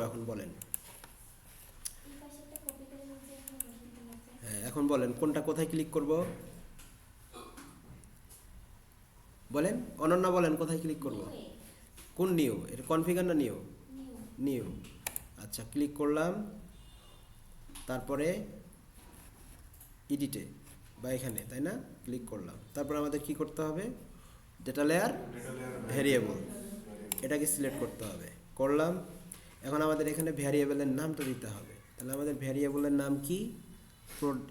এখন বলেন? হ্যাঁ, এখন বলেন কোনটা কোথায় ক্লিক করব? বলেন অনন্যা, বলেন কোথায় ক্লিক করব? কোন নিউ? এটা কনফিগার না নিউ? নিউ। আচ্ছা, ক্লিক করলাম, তারপরে এডিটে বা এখানে, তাই না? ক্লিক করলাম, তারপর আমাদের কি করতে হবে? ডেটা লেয়ার ভেরিয়েবল, এটাকে সিলেক্ট করতে হবে। করলাম। এখন আমাদের এখানে ভ্যারিয়েবলের নামটা দিতে হবে। তাহলে আমাদের ভ্যারিয়েবলের নাম কি?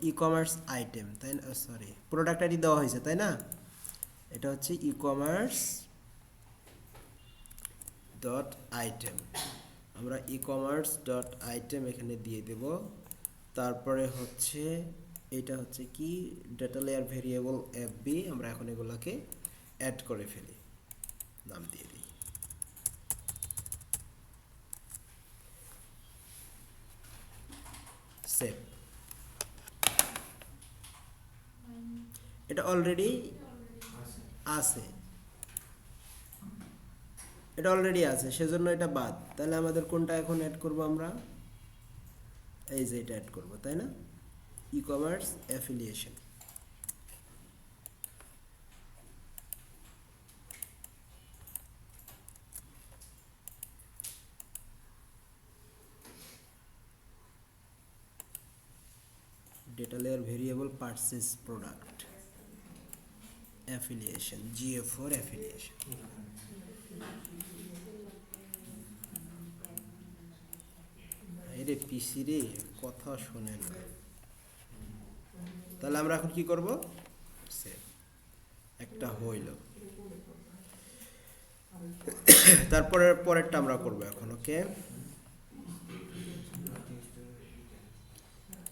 ই কমার্স আইটেম, তাই না? সরি, প্রোডাক্ট আইডি দেওয়া হয়েছে, তাই না? এটা হচ্ছে ই কমার্স ডট আইটেম। আমরা ই কমার্স ডট আইটেম এখানে দিয়ে দেব। তারপরে হচ্ছে এটা হচ্ছে কি, ডেটা লেয়ার ভেরিয়েবল এফবি। আমরা এখন এগুলাকে অ্যাড করে ফেলি, নাম দিয়ে দিই। সেভ। এটা অলরেডি আছে, এটা অলরেডি আছে, সেজন্য এটা বাদ। তাহলে আমাদের কোনটা এখন অ্যাড করব? আমরা এই যে এটা অ্যাড করব, তাই না? E commerce affiliation. Data layer variable purchase product affiliation, GF for affiliation. এরে পিসি রে, কথা শোনে না। তাহলে আমরা এখন কি করব? সেভ। একটা হইল। তারপরে পরেরটা আমরা করব এখন। ওকে,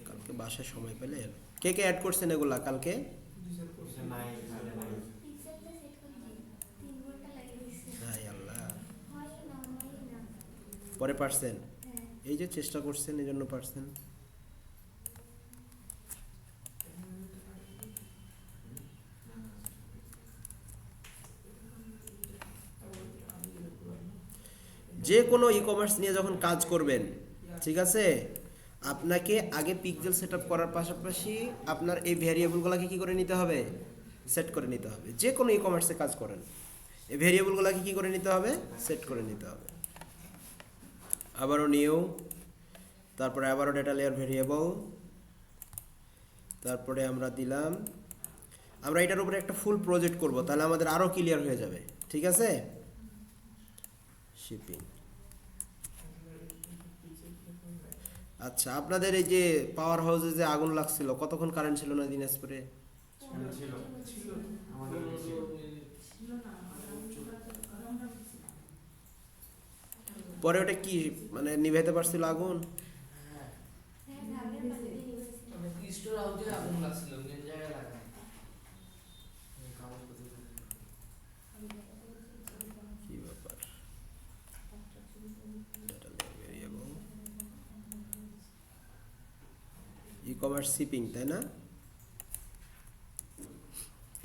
কালকে বাসায় সময় পেলে কে কে অ্যাড করছেন এগুলা কালকে? হাই আল্লাহ, পরে পারছেন? এই যে চেষ্টা করছেন, এই জন্য পারছেন। যে কোনো ই কমার্স নিয়ে যখন কাজ করবেন, ঠিক আছে, আপনাকে আগে পিক্সেল সেট আপ করার পাশাপাশি আপনার এই ভ্যারিয়েবলগুলোকে কী করে নিতে হবে? সেট করে নিতে হবে। যে কোনো ই কমার্সে কাজ করেন, এই ভ্যারিয়েবলগুলোকে কী করে নিতে হবে? সেট করে নিতে হবে। আবারও নিউ, তারপরে আবারও ডেটা লেয়ার ভ্যারিয়েবল, তারপরে আমরা দিলাম, আমরা এটার উপরে একটা ফুল প্রজেক্ট করব, তাহলে আমাদের আরও ক্লিয়ার হয়ে যাবে। ঠিক আছে, শিপিং। আচ্ছা, আপনাদের এই যে পাওয়ার হাউসে যে আগুন লাগছিল, কতক্ষণ কারেন্ট ছিল না দিনাজপুরে? পরে ওটা কি মানে নিভাইতে পারছিল আগুন? কি ব্যাপার? ই কমার্স শিপিং, তাই না?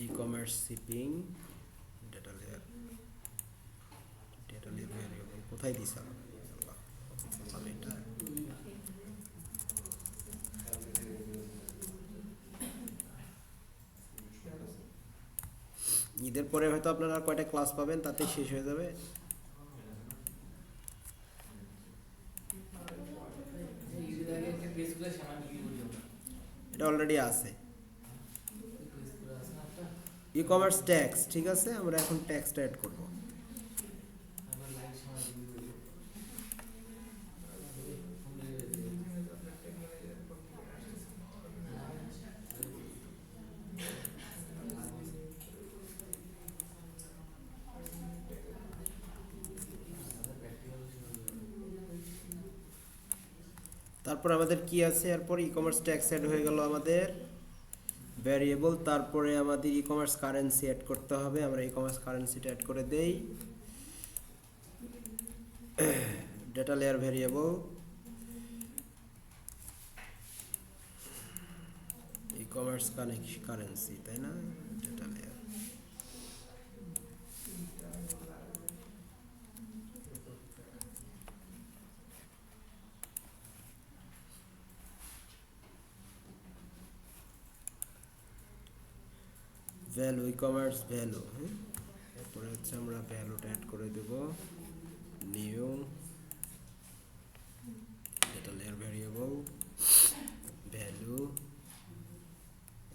E commerce shipping data layer variable কোথায় দিছিলাম? এটা ঈদের পরে হয়তো আপনারা কয়টা ক্লাস পাবেন, তাতে শেষ হয়ে যাবে। এটা অলরেডি আছে, ই কমার্স ট্যাক্স। ঠিক আছে, আমরা এখন ট্যাক্সটা অ্যাড করব। তারপর আমাদের কি আছে? এরপর ই কমার্স ট্যাক্স অ্যাড হয়ে গেল আমাদের ভ্যারিয়েবল। তারপরে আমাদের ই কমার্স কারেন্সি অ্যাড করতে হবে। আমরা ই কমার্স কারেন্সিটা অ্যাড করে দেই। Data layer variable e commerce currency, তাই না? Data layer value, e commerce value. হ্যাঁ, এরপরে হচ্ছে আমরা ভ্যালুটা অ্যাড করে দেব, new data layer variable value.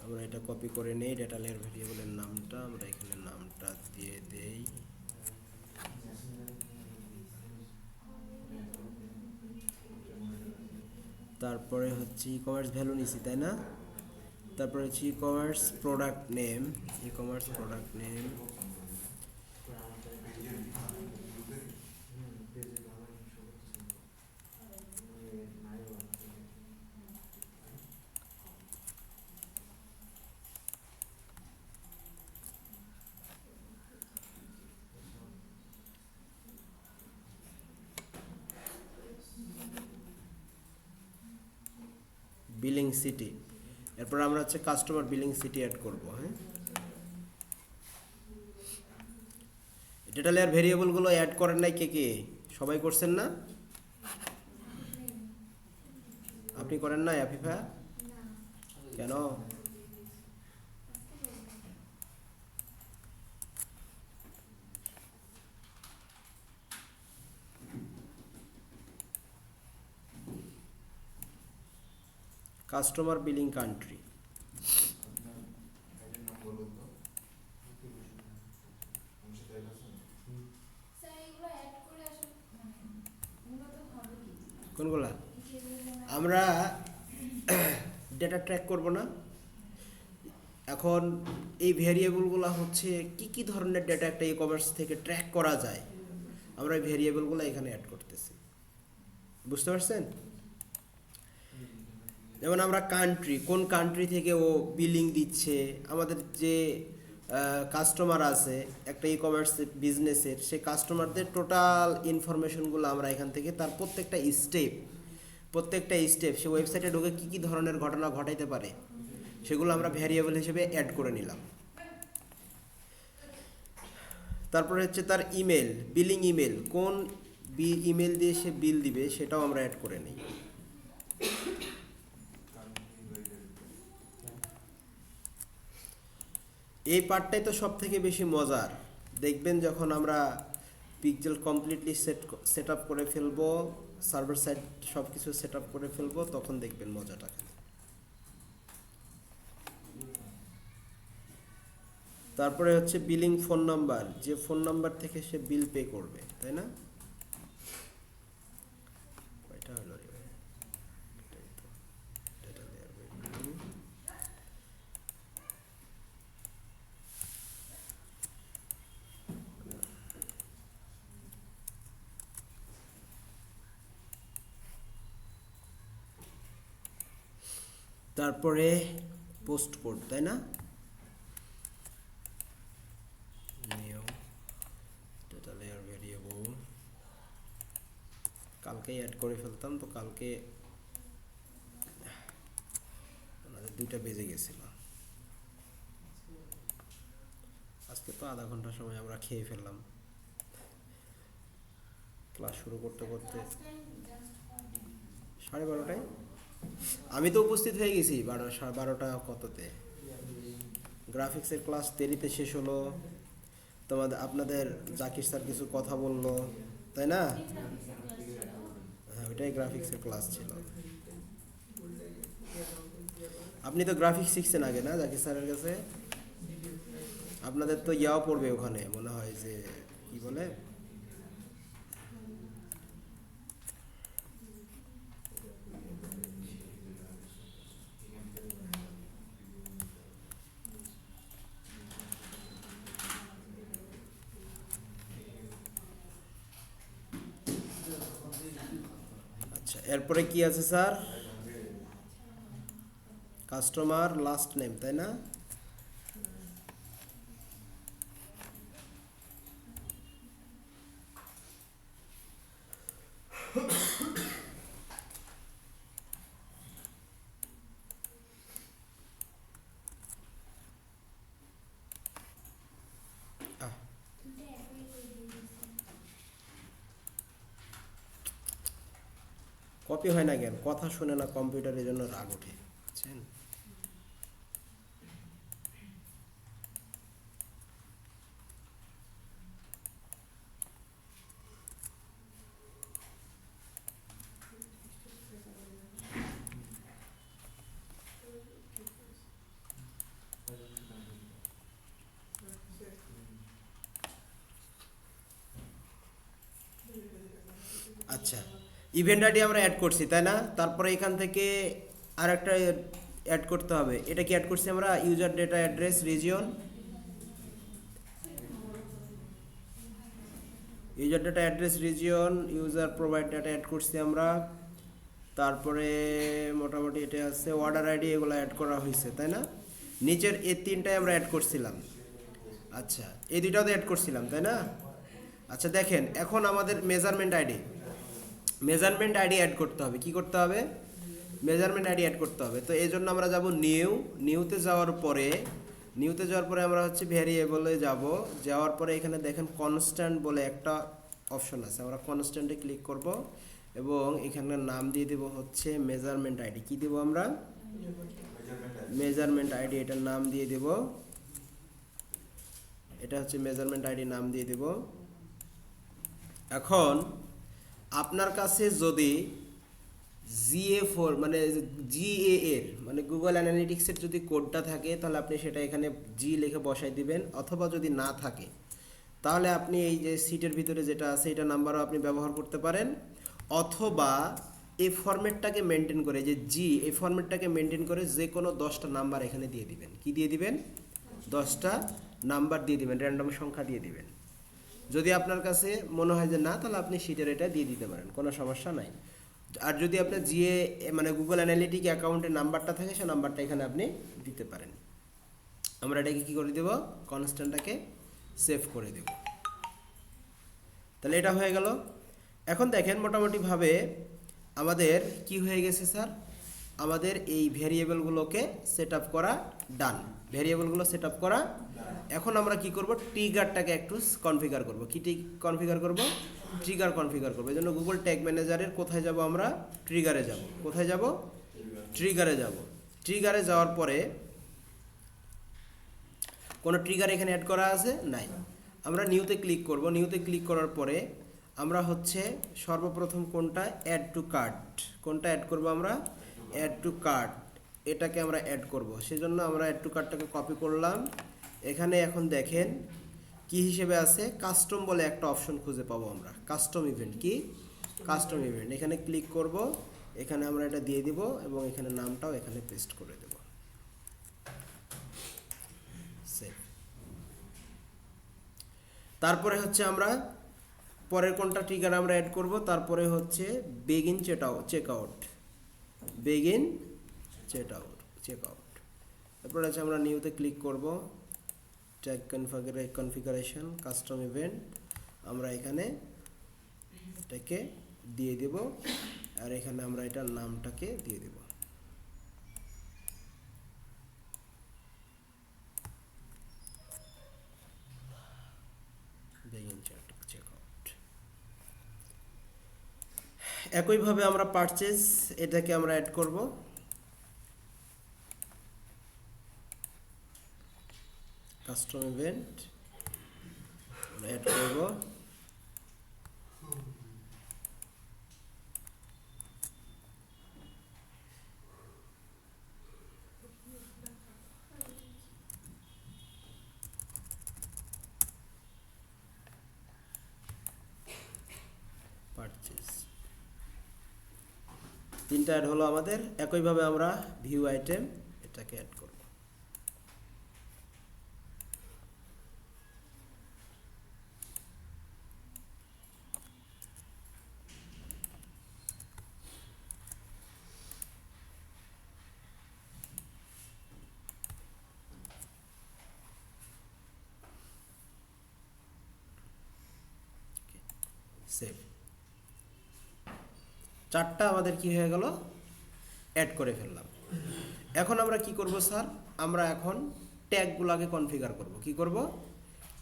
আমরা এটা কপি করে নেই, ডেটা লেয়ার ভ্যারিয়েবলের নামটা আমরা এখানে নামটা দিয়ে দেই। তারপরে হচ্ছে ই কমার্স ভ্যালু নিছি, তাই না? তারপরে হচ্ছে e commerce product name, e commerce product name. Billing city, এরপর আমরা হচ্ছে কাস্টমার বিলিং সিটি অ্যাড করব। হ্যাঁ, ডেটা লেয়ার ভেরিয়েবলগুলো অ্যাড করেন নাই কে কে? সবাই করছেন না? আপনি করেন নাই আফিফা? কেন? কাস্টমার বিলিং কান্ট্রি, কোনগুলা? আমরা ডেটা ট্র্যাক করব না এখন? এই ভেরিয়েবলগুলো হচ্ছে কি কি ধরনের ডেটা একটা ই কমার্স থেকে ট্র্যাক করা যায়, আমরা এই ভেরিয়েবলগুলো এখানে অ্যাড করতেছি। বুঝতে পারছেন? যেমন আমরা কান্ট্রি, কোন কান্ট্রি থেকে ও বিলিং দিচ্ছে, আমাদের যে কাস্টমার আছে একটা ই কমার্স বিজনেসের, সেই কাস্টমারদের টোটাল ইনফরমেশনগুলো আমরা এখান থেকে তার প্রত্যেকটা স্টেপ সে ওয়েবসাইটে ঢুকে কী কী ধরনের ঘটনা ঘটাইতে পারে সেগুলো আমরা ভ্যারিয়েবল হিসেবে অ্যাড করে নিলাম। তারপরে হচ্ছে তার ইমেল, বিলিং ইমেল, কোন ইমেল দিয়ে সে বিল দিবে সেটাও আমরা অ্যাড করে নিই। এই পার্টটাই তো সব থেকে বেশি মজার। দেখবেন যখন আমরা পিক্সেল কমপ্লিটলি সেট আপ করে ফেলবো, সার্ভার সাইড সব কিছু সেট আপ করে ফেলবো, তখন দেখবেন মজাটা। তারপরে হচ্ছে বিলিং ফোন নাম্বার, যে ফোন নাম্বার থেকে সে বিল পে করবে, তাই না? এটা হলো রে ভাই, এটাই তো ডেটা লেয়ার ভ্যালু। তারপরে পোস্ট কোড, তাই না? নিউ ডেটা লেয়ার ভ্যারিয়েবল, কালকেই অ্যাড করে ফেলতাম, তো কালকে আমাদের 2টা বেজে গেছিল। আজকে তো আধা ঘন্টা সময় আমরা খেয়ে ফেললাম ক্লাস শুরু করতে করতে। 12:30টায় আমি তো উপস্থিত হয়ে গেছি, 12টা কততে। গ্রাফিক্সের ক্লাস দেরিতে শেষ হলো, আপনাদের জাকির স্যার কিছু কথা বললো, তাই না? হ্যাঁ, ওইটাই গ্রাফিক্সের ক্লাস ছিল। আপনি তো গ্রাফিক্স শিখছেন আগে না জাকির স্যারের কাছে? আপনাদের তো ইয়াও পড়বে ওখানে, মনে হয় যে কি বলে, আচ্ছা এরপরে কি আছে স্যার? কাস্টমার লাস্ট নেম, তাই না? কপি হয় না কেন? কথা শুনে না কম্পিউটারের জন্য রাগ ওঠে, বুঝছেন? আচ্ছা, ইভেন্ট আইডি আমরা অ্যাড করছি তাই না? তারপরে এখান থেকে আর একটা অ্যাড করতে হবে। এটা কি অ্যাড করছি আমরা? User data address region, user data address region, user provide data add করছি আমরা। তারপরে মোটামুটি এটা আছে অর্ডার আইডি, এগুলো অ্যাড করা হয়েছে তাই না? নিচের এই তিনটাই আমরা অ্যাড করছিলাম। আচ্ছা, এই দুইটাও তো অ্যাড করছিলাম তাই না? আচ্ছা দেখেন, এখন আমাদের মেজারমেন্ট আইডি অ্যাড করতে হবে। কি করতে হবে? মেজারমেন্ট আইডি অ্যাড করতে হবে। তো এই জন্য আমরা যাব নিউতে যাওয়ার পরে আমরা হচ্ছে ভ্যারিয়েবলে যাওয়ার পরে এখানে দেখেন কনস্ট্যান্ট বলে একটা অপশন আছে, আমরা কনস্ট্যান্টে ক্লিক করব এবং এখানে নাম দিয়ে দেব হচ্ছে মেজারমেন্ট আইডি। কি দেব আমরা? মেজারমেন্ট আইডি, এটার নাম দিয়ে দেব, এটা হচ্ছে মেজারমেন্ট আইডি নাম দিয়ে দেব। এখন আপনার কাছে যদি GA4 মানে GA এর মানে গুগল অ্যানালিটিক্সের যদি কোডটা থাকে তাহলে আপনি সেটা এখানে জি লিখে বসাই দিবেন, অথবা যদি না থাকে তাহলে আপনি এই যে সিটের ভিতরে যেটা আছে এটা নাম্বারও আপনি ব্যবহার করতে পারেন, অথবা এই ফরম্যাটটাকে মেনটেন করে যে এই ফরম্যাটটাকে মেনটেন করে যে কোনো 10টা নাম্বার এখানে দিয়ে দিবেন। কি দিয়ে দিবেন? 10টা নাম্বার দিয়ে দিবেন, র্যান্ডম সংখ্যা দিয়ে দিবেন। যদি আপনার কাছে মনে হয় যে না, তাহলে আপনি সিটের এটা দিয়ে দিতে পারেন, কোনো সমস্যা নাই। আর যদি আপনার মানে গুগল অ্যানালিটিক অ্যাকাউন্টের নাম্বারটা থাকে সে নাম্বারটা এখানে আপনি দিতে পারেন। আমরা এটাকে কি করে দেব? কনস্ট্যান্টটাকে সেভ করে দেব। তাহলে এটা হয়ে গেল। এখন দেখেন মোটামুটিভাবে আমাদের কি হয়ে গেছে স্যার, আমাদের এই ভ্যারিয়েবলগুলোকে সেট আপ করা ডান, ভ্যারিয়েবলগুলো সেট আপ করা। এখন আমরা কি করব? ট্রিগারটাকে একটু কনফিগার করব। কি কনফিগার করব? ট্রিগার কনফিগার করব। এই জন্য গুগল ট্যাগ ম্যানেজারের কোথায় যাব? আমরা ট্রিগারে যাব। কোথায় যাব? ট্রিগারে যাব। ট্রিগারে যাওয়ার পরে কোনো ট্রিগার এখানে অ্যাড করা আছে? নাই। আমরা নিউতে ক্লিক করব। নিউতে ক্লিক করার পরে আমরা হচ্ছে সর্বপ্রথম কোনটা? Add to cart. কোনটা অ্যাড করব আমরা? অ্যাড টু কার্ট, এটাকে আমরা অ্যাড করব। সেজন্য আমরা অ্যাড টু কার্টটাকে কপি করলাম। এখানে এখন দেখেন কি হিসেবে আছে? কাস্টম বলে একটা অপশন খুঁজে পাবো আমরা। কাস্টম ইভেন্ট, কি? কাস্টম ইভেন্ট, এখানে ক্লিক করব। এখানে আমরা এটা দিয়ে দিব এবং এখানে নামটাও এখানে পেস্ট করে দেব। সেভ। তারপরে হচ্ছে আমরা পরের কোনটা ট্রিগার আমরা অ্যাড করব? তারপরে হচ্ছে বেগিন চেকআউট। Begin checkout. তারপরে হচ্ছে আমরা নিউতে ক্লিক করব। ট্যাগ কনফিগারেশন, কাস্টম ইভেন্ট, আমরা এখানে এটাকে দিয়ে দেব আর এখানে আমরা এটার নামটাকে দিয়ে দেব। একইভাবে আমরা পারচেজ, এটাকে আমরা অ্যাড করব। কাস্টম ইভেন্ট অ্যাড করব। পারচেজ, তিনটা অ্যাড হলো আমাদের। একইভাবে আমরা ভিউ আইটেম এটাকে অ্যাড করব। সেভ। চারটা আমাদের কি হয়ে গেল? অ্যাড করে ফেললাম। এখন আমরা কি করব স্যার? আমরা এখন ট্যাগগুলোকে কনফিগার করব। কি করব?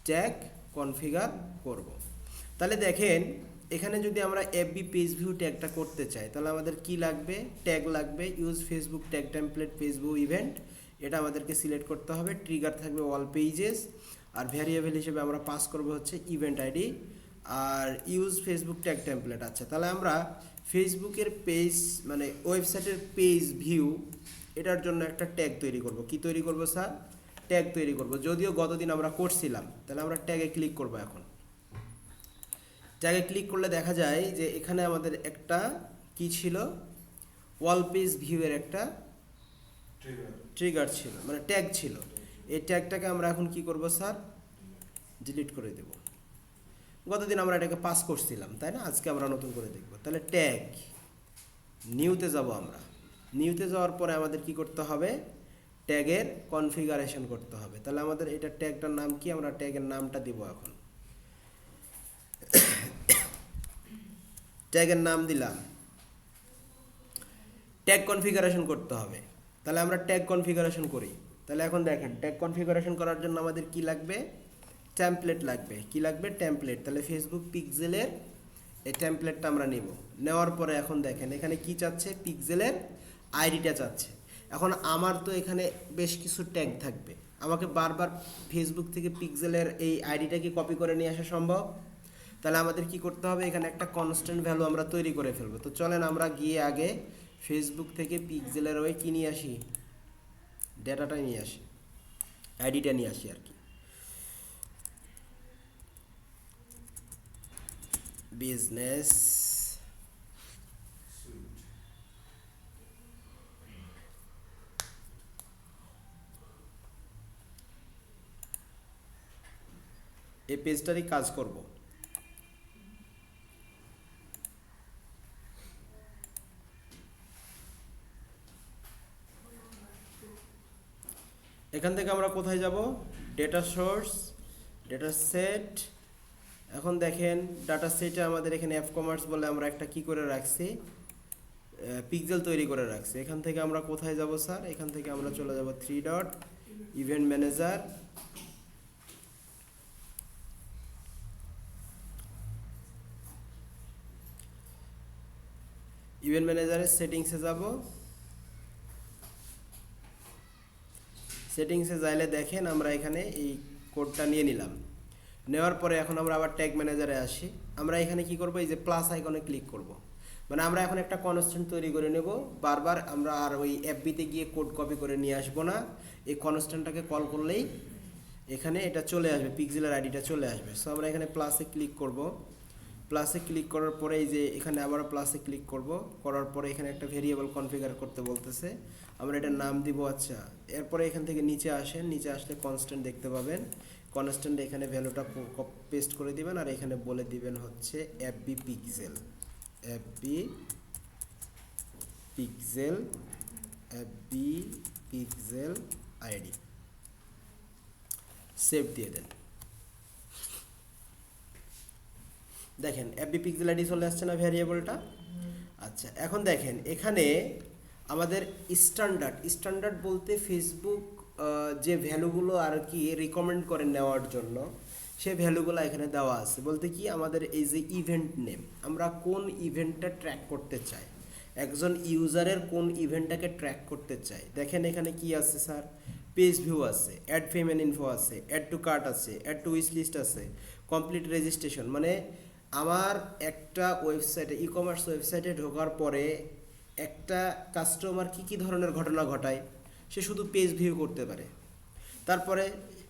ট্যাগ কনফিগার করব। তাহলে দেখেন এখানে যদি আমরা এফবি পেজ ভিউ ট্যাগটা করতে চাই তাহলে আমাদের কি লাগবে? ট্যাগ লাগবে। Use Facebook tag template Facebook event, এটা আমাদেরকে সিলেক্ট করতে হবে। ট্রিগার থাকবে অল পেজেস, আর ভ্যারিয়েবল হিসেবে আমরা পাস করব হচ্ছে ইভেন্ট আইডি আর ইউজ ফেসবুক ট্যাগ টেমপ্লেট। আচ্ছা, তাহলে আমরা ফেসবুকের পেজ মানে ওয়েবসাইটের পেজ ভিউ এটার জন্য একটা ট্যাগ তৈরি করব। কি তৈরি করব স্যার? ট্যাগ তৈরি করব। যদিও গতদিন আমরা করছিলাম, তাহলে আমরা ট্যাগে ক্লিক করব। এখন ট্যাগে ক্লিক করলে দেখা যায় যে এখানে আমাদের একটা কি ছিল, ওয়াল পেজ ভিউয়ের একটা ট্রিগার ছিল, মানে ট্যাগ ছিল। এই ট্যাগটাকে আমরা এখন কি করব স্যার, ডিলিট করে দেব। গতদিন আমরা এটাকে পাস করছিলাম, তাই না? আজকে আমরা নতুন করে দেখব। তাহলে ট্যাগ নিউতে যাব আমরা। নিউতে যাওয়ার পরে আমাদের কি করতে হবে, ট্যাগের কনফিগারেশন করতে হবে। তাহলে আমাদের এটা ট্যাগটার নাম কি, আমরা ট্যাগের নামটা দিব। এখন ট্যাগের নাম দিলাম, ট্যাগ কনফিগারেশন করতে হবে। তাহলে আমরা ট্যাগ কনফিগারেশন করি। তাহলে এখন দেখেন, ট্যাগ কনফিগারেশন করার জন্য আমাদের কি লাগবে, টেমপ্লেট লাগবে। কি লাগবে, টেমপ্লেট। তাহলে ফেসবুক পিক্সেলের এই টেমপ্লেটটা আমরা নেব। নেওয়ার পরে এখন দেখেন এখানে কি চাচ্ছে, পিক্সেলের আইডিটা চাচ্ছে। এখন আমার তো এখানে বেশ কিছু ট্যাগ থাকবে, আমাকে বারবার ফেসবুক থেকে পিক্সেলের এই আইডিটাকে কপি করে নিয়ে আসা সম্ভব? তাহলে আমাদের কি করতে হবে, এখানে একটা কনস্ট্যান্ট ভ্যালু আমরা তৈরি করে ফেলবো। তো চলেন আমরা গিয়ে আগে ফেসবুক থেকে পিক্সেলের ওই কি নিয়ে আসি, ডেটাটা নিয়ে আসি, আইডিটা নিয়ে আসি আর কি। বিজনেস এই পেজটারই কাজ করব। এখান থেকে আমরা কোথায় যাব, ডেটা সোর্স, ডেটা সেট। এখন দেখেন ডাটা সেটে আমাদের এখানে অ্যাপ কমার্স বলে আমরা একটা কি করে রাখছি, পিক্সেল তৈরি করে রাখছি। এখান থেকে আমরা কোথায় যাব স্যার, এখান থেকে আমরা চলে যাব 3 ডট ইভেন্ট ম্যানেজার। ইভেন্ট ম্যানেজারের সেটিংসে যাব। সেটিংসে যাইলে দেখেন আমরা এখানে এই কোডটা নিয়ে নিলাম। নেওয়ার পরে এখন আমরা আবার ট্যাগ ম্যানেজারে আসি। আমরা এখানে কি করব, এই যে প্লাস আইকনে ক্লিক করব। মানে আমরা এখন একটা কনস্ট্যান্ট তৈরি করে নেব। বারবার আমরা আর ওই এফবিতে গিয়ে কোড কপি করে নিয়ে আসবো না। এই কনস্ট্যান্টটাকে কল করলেই এখানে এটা চলে আসবে, পিক্সেলের আইডিটা চলে আসবে। সো আমরা এখানে প্লাসে ক্লিক করব। প্লাসে ক্লিক করার পরে এই যে এখানে আবার প্লাসে ক্লিক করব। করার পরে এখানে একটা ভেরিয়েবল কনফিগার করতে বলতেছে, আমরা এটার নাম দিব। আচ্ছা, এরপরে এখান থেকে নিচে আসেন, নিচে আসলে কনস্ট্যান্ট দেখতে পাবেন। কনস্ট্যান্ট এখানে ভ্যালুটা পেস্ট করে দিবেন, আর এখানে বলে দিবেন হচ্ছে FB pixel, FB pixel, FB pixel ID. Save দিয়ে দেন। দেখেন এফবি পিক্সেল আইডি চলে আসছে না ভ্যারিয়েবলটা। আচ্ছা, এখন দেখেন এখানে আমাদের স্ট্যান্ডার্ড বলতে ফেসবুক যে ভ্যালুগুলো আর কি রিকমেন্ড করে নেওয়ার জন্য, সে ভ্যালুগুলো এখানে দেওয়া আছে। বলতে কি, আমাদের এই যে ইভেন্ট নেম, আমরা কোন ইভেন্টটা ট্র্যাক করতে চাই, একজন ইউজারের কোন ইভেন্টটাকে ট্র্যাক করতে চাই। দেখেন এখানে কি আছে স্যার, পেজ ভিউ আছে, অ্যাড পেমেন্ট ইনফো আছে, অ্যাড টু কার্ট আছে, অ্যাড টু উইশ লিস্ট আছে, কমপ্লিট রেজিস্ট্রেশন। মানে আমার একটা ওয়েবসাইটে, ই কমার্স ওয়েবসাইটে ঢোকার পরে একটা কাস্টমার কী কী ধরনের ঘটনা ঘটায়, সে শুধু পেজ ভিউ করতে পারে। তারপরে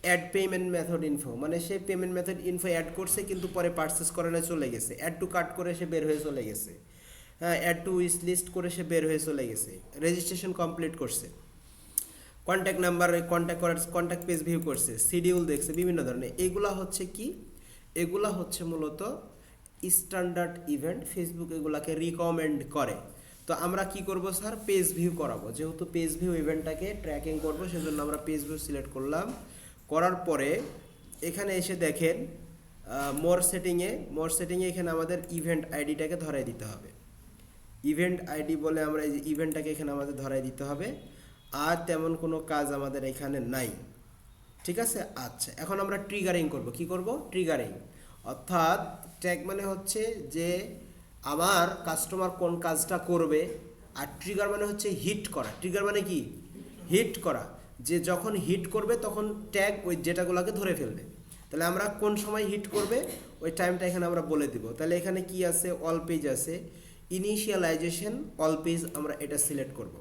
অ্যাড পেমেন্ট মেথড ইনফো, মানে সে পেমেন্ট মেথড ইনফো অ্যাড করছে কিন্তু পরে পারচেস করে না, চলে গেছে। অ্যাড টু কার্ট করে সে বের হয়ে চলে গেছে। হ্যাঁ, অ্যাড টু উইশ লিস্ট করে সে বের হয়ে চলে গেছে, রেজিস্ট্রেশন কমপ্লিট করছে, contact number contact page view করছে, শিডিউল দেখছে, বিভিন্ন ধরনের। এগুলা হচ্ছে কি, এগুলা হচ্ছে মূলত স্ট্যান্ডার্ড ইভেন্ট। ফেসবুক এগুলাকে রিকমেন্ড করে। তো আমরা কি করব স্যার, পেজ ভিউ করাবো। যেহেতু পেজ ভিউ ইভেন্টটাকে ট্র্যাকিং করব, সেজন্য আমরা পেজ ভিউ সিলেক্ট করলাম। করার পরে এখানে এসে দেখেন মোর সেটিংয়ে এখানে আমাদের ইভেন্ট আইডিটাকে ধরাই দিতে হবে। ইভেন্ট আইডি বলে আমরা এই যে ইভেন্টটাকে এখানে আমাদের ধরাই দিতে হবে। আর তেমন কোনো কাজ আমাদের এখানে নাই, ঠিক আছে। আচ্ছা, এখন আমরা ট্রিগারিং করব। কি করব, ট্রিগারিং। অর্থাৎ ট্যাগ মানে হচ্ছে যে আমার কাস্টমার কোন কাজটা করবে, আর ট্রিগার মানে হচ্ছে হিট করা। ট্রিগার মানে কি, হিট করা, যে যখন হিট করবে তখন ট্যাগ ওই ডেটাগুলোকে ধরে ফেলবে। তাহলে আমরা কোন সময় হিট করবে ওই টাইমটা এখানে আমরা বলে দিব। তাহলে এখানে কি আছে, অল পেজ আছে, ইনিশিয়ালাইজেশন অল পেজ, আমরা এটা সিলেক্ট করব।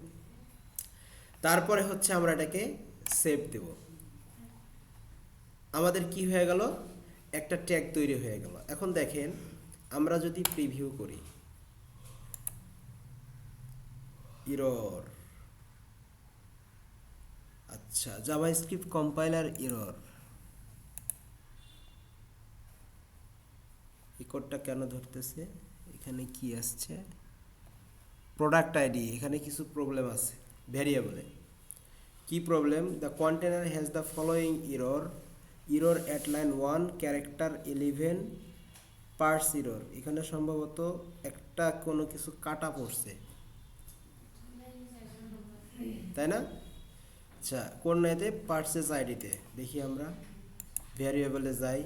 তারপরে হচ্ছে আমরা এটাকে সেভ দেব। আমাদের কি হয়ে গেল, একটা ট্যাগ তৈরি হয়ে গেল। এখন দেখেন আমরা যদি প্রিভিউ করি এরর, আচ্ছা জাভাস্ক্রিপ্ট কম্পাইলার এরর, এই কোডটা কেন ধরতেছে, এখানে কি আসছে, প্রোডাক্ট আইডি, এখানে কিছু প্রবলেম আছে ভ্যারিয়েবলে। কি problem, the container has the following error, error at line 1 character 11 parse error, এখানে সম্ভবত একটা কোনো কিছু কাটা পড়ছে, তাই না? আচ্ছা কোন নাইতে, পার্সেস আইডিতে, দেখি আমরা ভ্যারিয়েবলে যাই,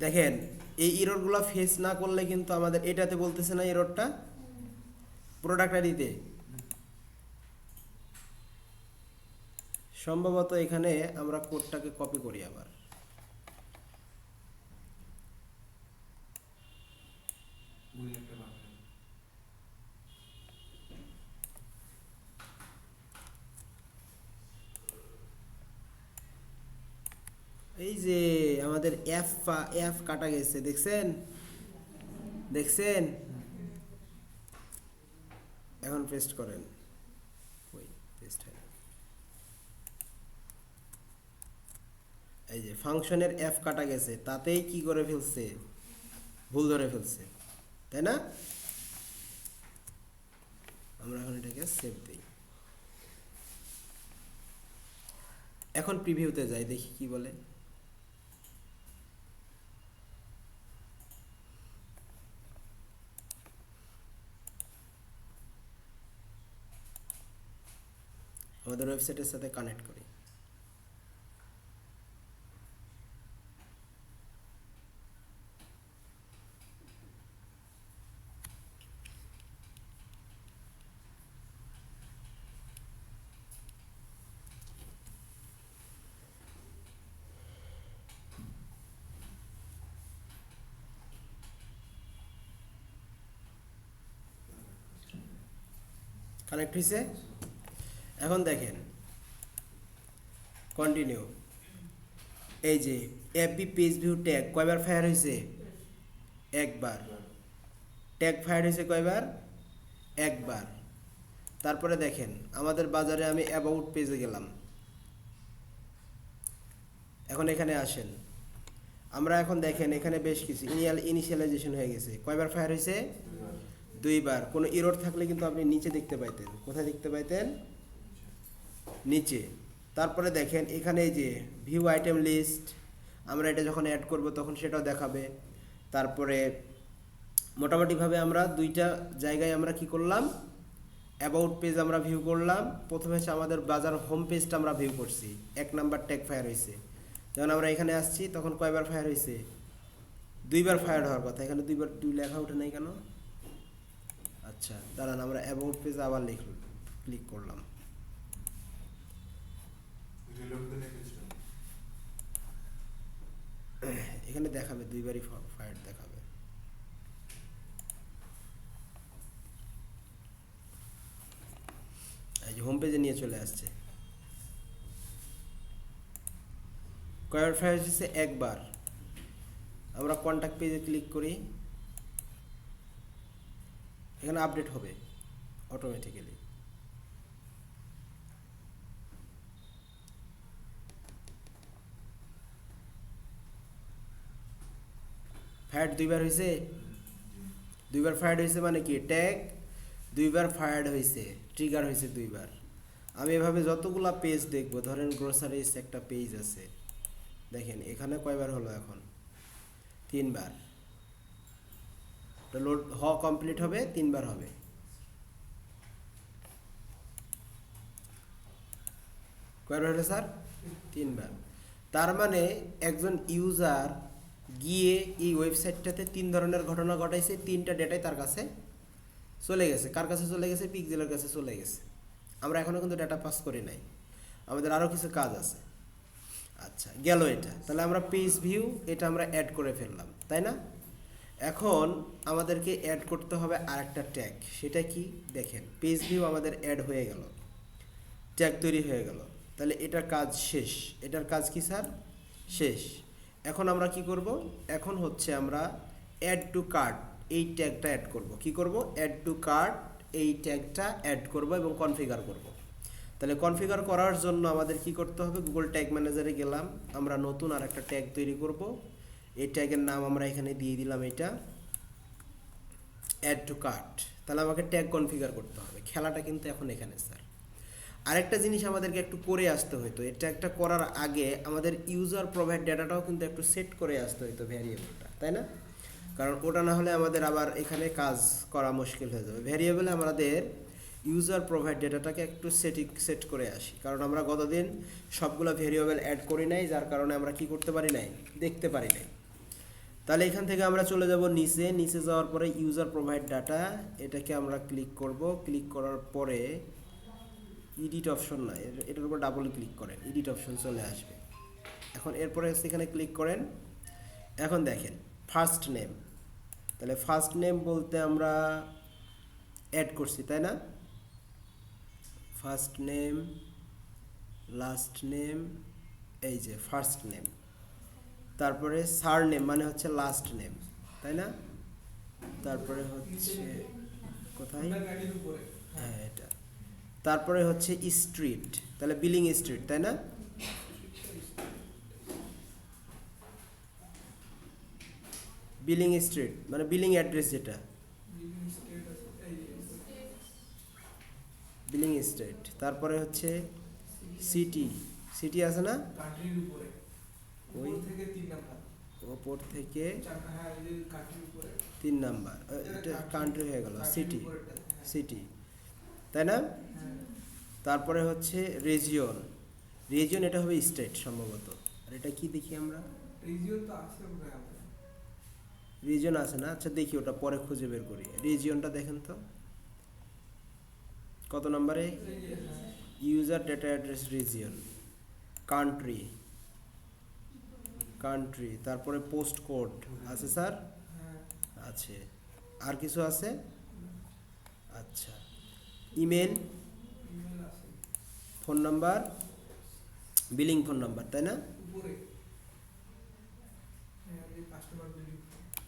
দেখেন এই এররগুলো ফেস না করলে কিন্তু আমাদের এটাতে বলতেছে না এররটা, প্রোডাক্ট আইডিতে সম্ভবত। এখানে আমরা কোডটাকে কপি করি আবার, এই যে আমাদের এফ কাটা গেছে, দেখছেন দেখছেন, এখন পেস্ট করেন, ওই পেস্ট হয় না, এই যে ফাংশনের এফ কাটা গেছে, তাতেই কি করে ফেলছে, ভুল ধরে ফেলছে, তাই না? আমরা এখন এটাকে সেভ দিই, এখন প্রিভিউতে যাই, দেখি কি বলে। আমাদের ওয়েবসাইটের সাথে কানেক্ট করি, কানেক্ট হয়েছে। এখন দেখেন কন্টিনিউ, এই যে এফবি পেজ ভিউ ট্যাগ কয়বার ফায়ার হয়েছে, একবার, ট্যাগ ফায়ার হয়েছে কয়বার, একবার। তারপরে দেখেন আমাদের বাজারে আমি অ্যাবাউট পেজে গেলাম, এখন এখানে আসেন, আমরা এখন দেখেন এখানে বেশ কিছু ইনিশিয়ালাইজেশন হয়ে গেছে, কয়বার ফায়ার হয়েছে, দুইবার। কোনো এরর থাকলে কিন্তু আপনি নিচে দেখতে পাইতেন, কোথায় দেখতে পাইতেন, নিচে। তারপরে দেখেন এখানে এই যে ভিউ আইটেম লিস্ট, আমরা এটা যখন অ্যাড করব তখন সেটাও দেখাবে। তারপরে মোটামুটিভাবে আমরা দুইটা জায়গায় আমরা কি করলাম, অ্যাবাউট পেজ আমরা ভিউ করলাম, প্রথমে হচ্ছে আমাদের বাজার হোম পেজটা আমরা ভিউ করছি, 1 নাম্বার ট্যাগ ফায়ার হয়েছে। যখন আমরা এখানে আসছি তখন কয়বার ফায়ার হয়েছে, দুইবার ফায়ার হওয়ার কথা, এখানে দুইবার, দুই লেখা ওঠে নাই কেন, আচ্ছা দাঁড়ান আমরা অ্যাবাউট পেজ আবার ক্লিক করলাম, এখানে দেখাবে দুইবারই ফায়ার দেখাবে। এই যে হোম পেজে নিয়ে চলে আসছে, কয়বার ফায়ার হচ্ছে, একবার। আমরা কন্ট্যাক্ট পেজে ক্লিক করি, এখানে আপডেট হবে অটোমেটিক্যালি। ফায়ার দুইবার হয়েছে, দুইবার ফায়ার হয়েছে মানে কি, ট্যাগ দুইবার ফায়ার হয়েছে, ট্রিগার হয়েছে দুইবার। আমি এভাবে যতগুলা পেজ দেখবো, ধরেন গ্রোসারিস একটা পেজ আছে, দেখেন এখানে কয়বার হলো, এখন 3 বার, লোড হওয়া কমপ্লিট হবে, 3 বার হবে। কয়বার হলো স্যার, 3 বার। তার মানে একজন ইউজার গিয়ে এই ওয়েবসাইটটাতে 3 ধরনের ঘটনা ঘটাইছে, 3টা ডেটাই তার কাছে চলে গেছে। কার কাছে চলে গেছে, পিক্সেলের কাছে চলে গেছে। আমরা এখনও কিন্তু ডেটা পাস করি নাই, আমাদের আরও কিছু কাজ আছে। আচ্ছা গেল এটা, তাহলে আমরা পেজ ভিউ এটা আমরা অ্যাড করে ফেললাম, তাই না? এখন আমাদেরকে অ্যাড করতে হবে আরেকটা ট্যাগ, সেটা কি দেখেন, পেজ ভিউ আমাদের অ্যাড হয়ে গেল, ট্যাগ তৈরি হয়ে গেল, তাহলে এটার কাজ শেষ। এটার কাজ কি স্যার, শেষ। এখন আমরা কি করব, এখন হচ্ছে আমরা অ্যাড টু কার্ট এই ট্যাগটা অ্যাড করব। কি করব, অ্যাড টু কার্ট এই ট্যাগটা অ্যাড করব এবং কনফিগার করব। তাহলে কনফিগার করার জন্য আমাদের কি করতে হবে, গুগল ট্যাগ ম্যানেজারে গেলাম, আমরা নতুন আর একটা ট্যাগ তৈরি করব। এই ট্যাগের নাম আমরা এখানে দিয়ে দিলাম এটা অ্যাড টু কার্ট। তাহলে আমাকে ট্যাগ কনফিগার করতে হবে। খেলাটা কিন্তু এখন এখানে স্যার। আরেকটা জিনিস আমাদেরকে একটু করে আসতে হতো, এটা একটা করার আগে আমাদের ইউজার প্রোভাইড ডেটাটাও কিন্তু একটু সেট করে আসতে হতো ভ্যারিয়েবলটা, তাই না? কারণ ওটা না হলে আমাদের আবার এখানে কাজ করা মুশকিল হয়ে যাবে। ভ্যারিয়েবলে আমাদের ইউজার প্রোভাইড ডেটাটাকে একটু সেট করে আসি, কারণ আমরা গতদিন সবগুলো ভ্যারিয়েবল অ্যাড করি নাই, যার কারণে আমরা কি করতে পারি নাই, দেখতে পারি নাই। তাহলে এখান থেকে আমরা চলে যাব নিচে যাওয়ার পরে ইউজার প্রোভাইড ডাটা, এটাকে আমরা ক্লিক করব। ক্লিক করার পরে এডিট অপশন না, এটার উপর ডাবল ক্লিক করেন, এডিট অপশন চলে আসবে। এখন এরপরে এখানে ক্লিক করেন। এখন দেখেন ফার্স্ট নেম, তাহলে ফার্স্ট নেম বলতে আমরা অ্যাড করছি, তাই না? ফার্স্ট নেম, লাস্ট নেম, এই যে ফার্স্ট নেম, তারপরে সার নেম মানে হচ্ছে লাস্ট নেম, তাই না? তারপরে হচ্ছে কোথায়, হ্যাঁ এটা, তারপরে হচ্ছে স্ট্রিট, তাহলে বিলিং স্ট্রিট, তাই না? বিলিং স্ট্রিট মানে বিলিং অ্যাড্রেস, যেটা বিলিং স্ট্রিট। তারপরে হচ্ছে সিটি আছে না, ওই ওপর থেকে 3 নাম্বার, এটা কান্ট্রি হয়ে গেল, সিটি, তাই না? তারপরে হচ্ছে রিজিয়ন, এটা হবে স্টেট সম্ভবত। আর এটা কি দেখি আমরা, রিজিয়ন আছে না, আচ্ছা দেখি ওটা পরে খুঁজে বের করি। রিজিয়নটা দেখেন তো কত নম্বরে, user data address region, country, তারপরে পোস্ট কোড আছে স্যার, আছে। আর কিছু আছে, আচ্ছা email, phone number, billing phone number, তাই না?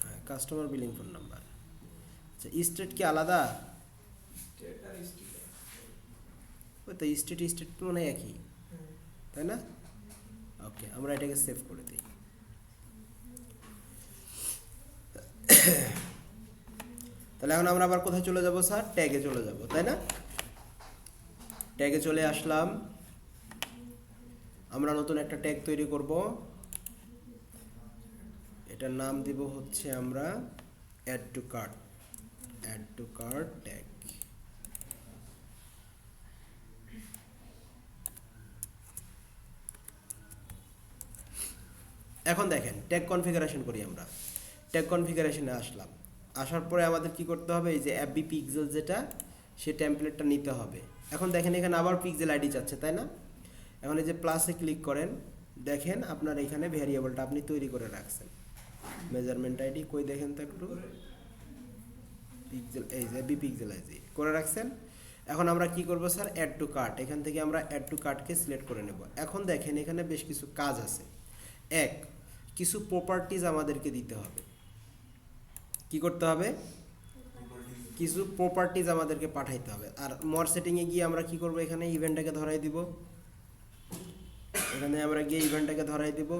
হ্যাঁ, কাস্টমার বিলিং ফোন নাম্বার। আচ্ছা স্টেট কি আলাদা, ওই তো স্টেট তো মানে একই, তাই না? ওকে, আমরা এটাকে সেভ করে দিই। তাহলে এখন আমরা আবার কোথায় চলে যাব স্যার, ট্যাগে চলে যাব, তাই না? ট্যাগে চলে আসলাম, আমরা নতুন একটা ট্যাগ তৈরি করব। এটার নাম দিব হচ্ছে আমরা অ্যাড টু কার্ট ট্যাগ। এখন দেখেন ট্যাগ কনফিগারেশন করি আমরা। ট্যাগ কনফিগারেশনে আসলাম, আসার পরে আমাদের কি করতে হবে, এই যে এফবি পিক্সেল যেটা, সে টেমপ্লেটটা নিতে হবে। এখন দেখেন এখানে আবার পিক্সেল আইডি চাচ্ছে, তাই না? এখন এই যে প্লাসে ক্লিক করেন, দেখেন আপনার এখানে ভ্যারিয়েবলটা আপনি তৈরি করে রাখছেন, মেজারমেন্ট আইডি কই দেখেন তো একটু, পিক্সেল, এই যে পিক্সেল আইডি করে রাখছেন। এখন আমরা কি করব স্যার, অ্যাড টু কার্ট, এখান থেকে আমরা অ্যাড টু কার্টকে সিলেক্ট করে নেব। এখন দেখেন এখানে বেশ কিছু কাজ আছে। কিছু প্রপার্টিজ আমাদেরকে দিতে হবে। কি করতে হবে, কিছু প্রপার্টিজ আমাদেরকে পাঠাইতে হবে। আর মর সেটিংয়ে গিয়ে আমরা কি করব, এখানে ইভেন্টটাকে ধরাই দিব, এখানে আমরা গিয়ে ইভেন্টটাকে ধরাই দিব।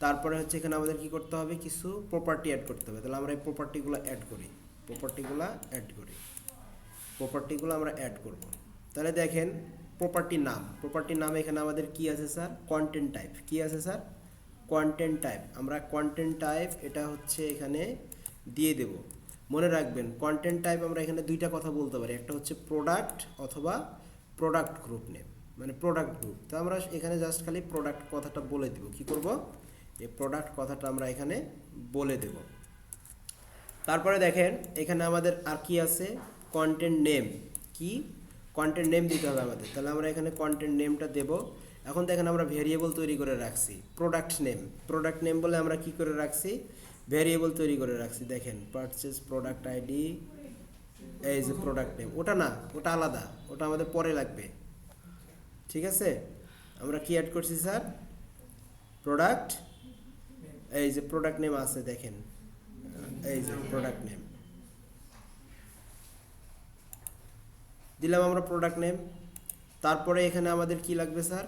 তারপরে হচ্ছে এখানে আমাদের কি করতে হবে, কিছু প্রপার্টি অ্যাড করতে হবে। তাহলে আমরা এই প্রপার্টিগুলো অ্যাড করব। তাহলে দেখেন প্রপার্টির নাম এখানে আমাদের কি আছে স্যার, কন্টেন্ট টাইপ। কি আছে স্যার, কন্টেন্ট টাইপ। আমরা কন্টেন্ট টাইপ এটা হচ্ছে এখানে দিয়ে দেব। মনে রাখবেন কন্টেন্ট টাইপ আমরা এখানে দুইটা কথা বলতে পারি, একটা হচ্ছে প্রোডাক্ট অথবা প্রোডাক্ট গ্রুপ নেম, মানে প্রোডাক্ট গ্রুপ। তো আমরা এখানে জাস্ট খালি প্রোডাক্ট কথাটা বলে দেব। কি করব, এই প্রোডাক্ট কথাটা আমরা এখানে বলে দেব। তারপরে দেখেন এখানে আমাদের আর কি আছে, কন্টেন্ট নেম। কি, কন্টেন্ট নেম দিতে হবে আমাদের। তাহলে আমরা এখানে কন্টেন্ট নেমটা দেব। এখন দেখেন আমরা ভেরিয়েবল তৈরি করে রাখছি, প্রোডাক্ট নেম বলে আমরা কি করে রাখছি, ভেরিয়েবল তৈরি করে রাখছি। দেখেন পারচেজ প্রোডাক্ট আইডি, এই যে প্রোডাক্ট নেম, ওটা না, ওটা আলাদা, ওটা আমাদের পরে লাগবে। ঠিক আছে, আমরা কি অ্যাড করছি স্যার, প্রোডাক্ট, এই যে প্রোডাক্ট নেম আছে দেখেন, এই যে প্রোডাক্ট নেম দিলাম আমরা প্রোডাক্ট নেম। তারপরে এখানে আমাদের কি লাগবে স্যার,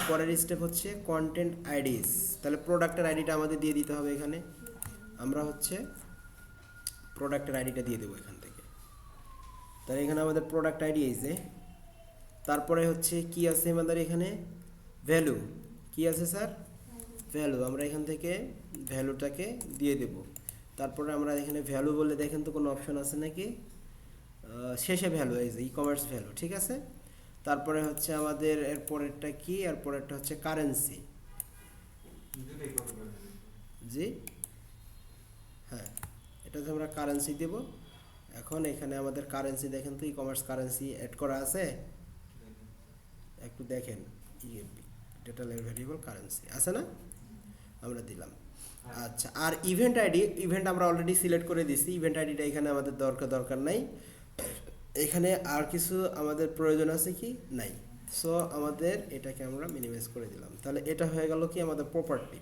পরের স্টেপ হচ্ছে কন্টেন্ট আইডিস। তাহলে প্রোডাক্টের আইডিটা আমাদের দিয়ে দিতে হবে এখানে। আমরা হচ্ছে প্রোডাক্টের আইডিটা দিয়ে দেবো এখান থেকে। তাহলে এখানে আমাদের প্রোডাক্ট আইডি এই যে, তারপরে হচ্ছে কি আছে আমাদের এখানে ভ্যালু, কি আছে স্যার ভ্যালু, আমরা এখান থেকে ভ্যালুটাকে দিয়ে দেব। তারপরে আমরা এখানে ভ্যালু বলে দেখেন তো কোনো অপশন আছে নাকি, শেষে ভ্যালু এই যে ই কমার্স ভ্যালু, ঠিক আছে। তারপরে হচ্ছে আমাদের এর পরেরটা কি, এর পরেরটা হচ্ছে কারেন্সি, জি হ্যাঁ এটাতে আমরা কারেন্সি দেব। এখন এখানে আমাদের কারেন্সি দেখেন তো ই কমার্স কারেন্সি অ্যাড করা আছে, একটু দেখেন ডেটা ভ্যারিয়েবল কারেন্সি আছে না, আমরা দিলাম। আচ্ছা, আর ইভেন্ট আইডি, ইভেন্ট আমরা অলরেডি সিলেক্ট করে দিছি, ইভেন্ট আইডিটা এখানে আমাদের দরকার নাই। এখানে আর কিছু আমাদের প্রয়োজন আছে কি নাই, সো আমাদের এটাকে আমরা মিনিমাইজ করে দিলাম। তাহলে এটা হয়ে গেল কি আমাদের প্রপার্টি।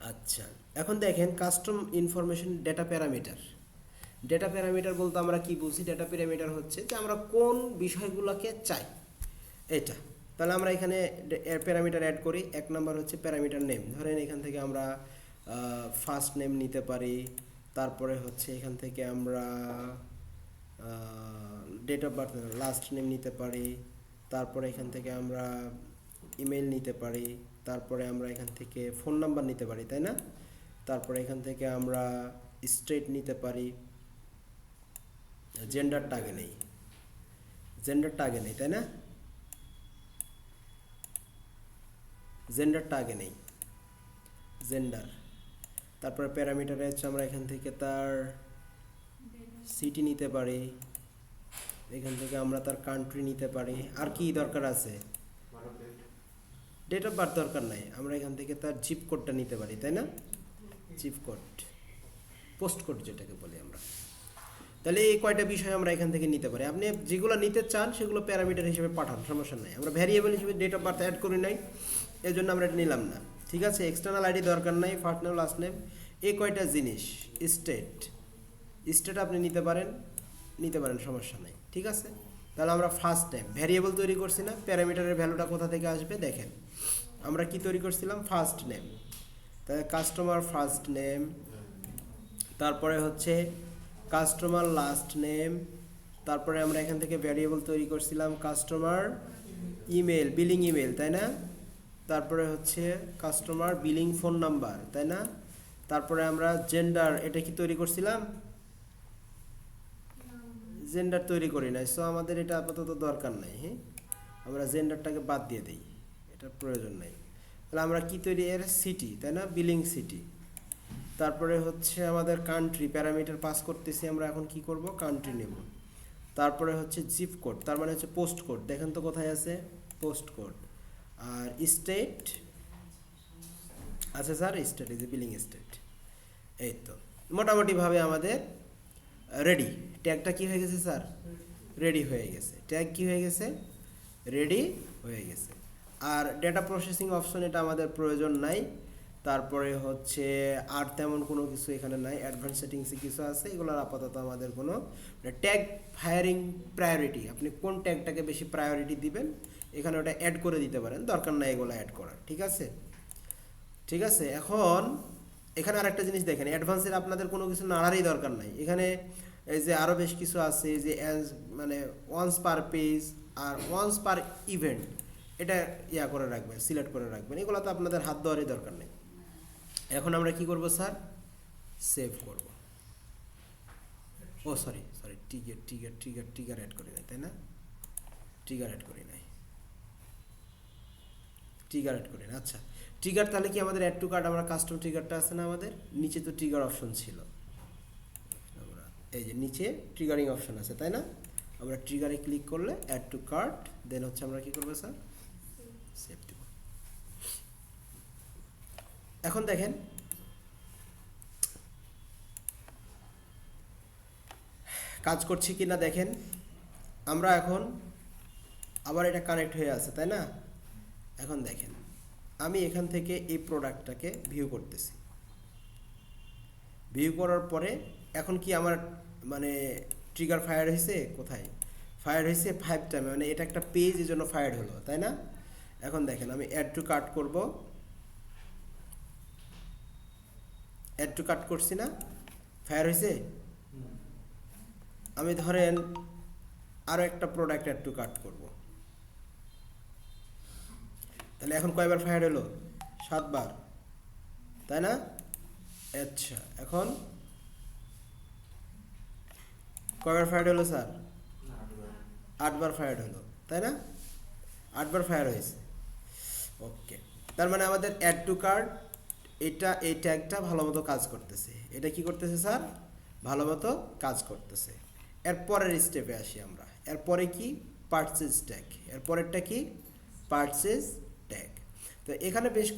আচ্ছা, এখন দেখেন custom information data parameter. Data parameter বলতে আমরা কি বুঝি, ডেটা প্যারামিটার হচ্ছে যে আমরা কোন বিষয়গুলোকে চাই এটা। তাহলে আমরা এখানে প্যারামিটার অ্যাড করি। এক নাম্বার হচ্ছে প্যারামিটার নেম, ধরেন এখান থেকে আমরা ফার্স্ট নেম নিতে পারি, তারপরে হচ্ছে এখান থেকে আমরা date of birth last name নিতে পারি, তারপরে এখান থেকে আমরা ইমেল নিতে পারি, তারপরে আমরা এখান থেকে ফোন নাম্বার নিতে পারি, তাই না। তারপরে এখান থেকে আমরা স্টেট নিতে পারি, জেন্ডারটা আগে নেই, জেন্ডারটা আগে নেই তাই না, জেন্ডারটা আগে নেই, জেন্ডার। তারপরে প্যারামিটারে হচ্ছে আমরা এখান থেকে তার সিটি নিতে পারি, এখান থেকে আমরা তার কান্ট্রি নিতে পারি। আর কি দরকার আছে, ডেট অফ বার্থ দরকার নাই, আমরা এখান থেকে তার জিপ কোডটা নিতে পারি, তাই না, জিপ কোড, পোস্ট কোড যেটাকে বলি আমরা। তাহলে এই কয়টা বিষয় আমরা এখান থেকে নিতে পারি। আপনি যেগুলো নিতে চান সেগুলো প্যারামিটার হিসেবে পাঠান, সমস্যা নাই। আমরা ভ্যারিয়েবল হিসেবে ডেট অফ বার্থ অ্যাড করি নাই, এই জন্য আমরা এটা নিলাম না, ঠিক আছে। এক্সটার্নাল আইডি দরকার নাই, ফার্স্ট নেম লাস্ট নেম, এই কয়টা জিনিস। স্টেট, স্টেট আপনি নিতে পারেন সমস্যা নেই, ঠিক আছে। তাহলে আমরা ফার্স্ট নেম ভ্যারিয়েবল তৈরি করছি না, প্যারামিটারের ভ্যালুটা কোথা থেকে আসবে দেখেন, আমরা কি তৈরি করছিলাম ফার্স্ট নেম, তাহলে কাস্টমার ফার্স্ট নেম, তারপরে হচ্ছে কাস্টমার লাস্ট নেম, তারপরে আমরা এখান থেকে ভ্যারিয়েবল তৈরি করছিলাম কাস্টমার ইমেল, বিলিং ইমেল, তাই না। তারপরে হচ্ছে কাস্টমার বিলিং ফোন নাম্বার, তাই না। তারপরে আমরা জেন্ডার, এটা কি তৈরি করছিলাম, জেন্ডার তৈরি করি নাই, সো আমাদের এটা আপাতত দরকার নাই। হ্যাঁ, আমরা জেন্ডারটাকে বাদ দিয়ে দিই, এটা প্রয়োজন নাই। তাহলে আমরা কি তৈরি, এর সিটি, তাই না, বিলিং সিটি। তারপরে হচ্ছে আমাদের কান্ট্রি, প্যারামিটার পাস করতেছি আমরা, এখন কি করব, কান্ট্রি নেব। তারপরে হচ্ছে জিপ কোড, তার মানে হচ্ছে পোস্ট কোড, দেখেন তো কোথায় আছে পোস্ট কোড। আর স্টেট আচ্ছা স্যার, স্টেট এই যে বিলিং স্টেট। এই তো মোটামুটিভাবে আমাদের রেডি। ট্যাগটা কি হয়ে গেছে স্যার, রেডি হয়ে গেছে, ট্যাগ কি হয়ে গেছে, রেডি হয়ে গেছে। আর ডেটা প্রসেসিং অপশন এটা আমাদের প্রয়োজন নাই। তারপরে হচ্ছে আর তেমন কোনো কিছু এখানে নাই, অ্যাডভান্স সেটিংসে কিছু আছে, এগুলোর আপাতত আমাদের কোনো। ট্যাগ ফায়ারিং প্রায়োরিটি, আপনি কোন ট্যাগটাকে বেশি প্রায়োরিটি দিবেন এখানে ওটা অ্যাড করে দিতে পারেন, দরকার নাই এগুলো অ্যাড করার, ঠিক আছে। ঠিক আছে, এখন এখানে আরেকটা জিনিস দেখেন, অ্যাডভান্সের আপনাদের কোনো কিছু নাড়ারই দরকার নাই। এখানে এই যে আরও বেশ কিছু আছে, যে মানে ওয়ান্স পার পেজ আর ওয়ান্স পার ইভেন্ট, এটা করে রাখবেন, সিলেক্ট করে রাখবেন, এগুলো তো আপনাদের হাত দেওয়ারই দরকার নেই। এখন আমরা কি করব স্যার, সেভ করব। ও সরি ট্রিগার অ্যাড করি নাই, তাই না, ট্রিগার অ্যাড করি নাই। আচ্ছা, ট্রিগার তাহলে কি আমাদের অ্যাড টু কার্ট, আমরা কাস্টম ট্রিগারটা আছে না আমাদের নিচে, তো ট্রিগার অপশন ছিল, আমরা এই যে নিচে ট্রিগারিং অপশন আছে, তাই না। আমরা ট্রিগারে ক্লিক করলে অ্যাড টু কার্ট, দেন হচ্ছে আমরা কি করবো স্যার, সেভ দেব। এখন দেখেন কাজ করছি কি না দেখেন, আমরা এখন আবার এটা কানেক্ট হয়ে আছে, তাই না। এখন দেখেন আমি এখান থেকে এই প্রোডাক্টটাকে ভিউ করতেছি। ভিউ করার পরে এখন কি আমার মানে ট্রিগার ফায়ার হয়েছে, কোথায় ফায়ার হয়েছে 5 টাইমে, মানে এটা একটা পেজ, এই জন্য ফায়ার হলো, তাই না? এখন দেখেন আমি অ্যাড টু কার্ট করব, অ্যাড টু কার্ট করছি না, ফায়ার হয়েছে। আমি ধরেন আরও একটা প্রোডাক্ট অ্যাড টু কার্ট করব, তাহলে এখন কয়বার ফায়ার হলো? 7 বার, তাই না? আচ্ছা, এখন কয়বার ফায়ার হলো স্যার? 8 বার ফায়ার হলো, তাই না? 8 বার ফায়ার হয়েছে। ওকে, তার মানে আমাদের অ্যাড টু কার্ট এটা, এই ট্যাগটা ভালো মতো কাজ করতেছে। এটা কি করতেছে স্যার? ভালো মতো কাজ করতেছে। এরপরের স্টেপে আসি আমরা। এরপরে কি? Purchase tag. এরপরেরটা কি? Purchase tag. তো এখানে বেশ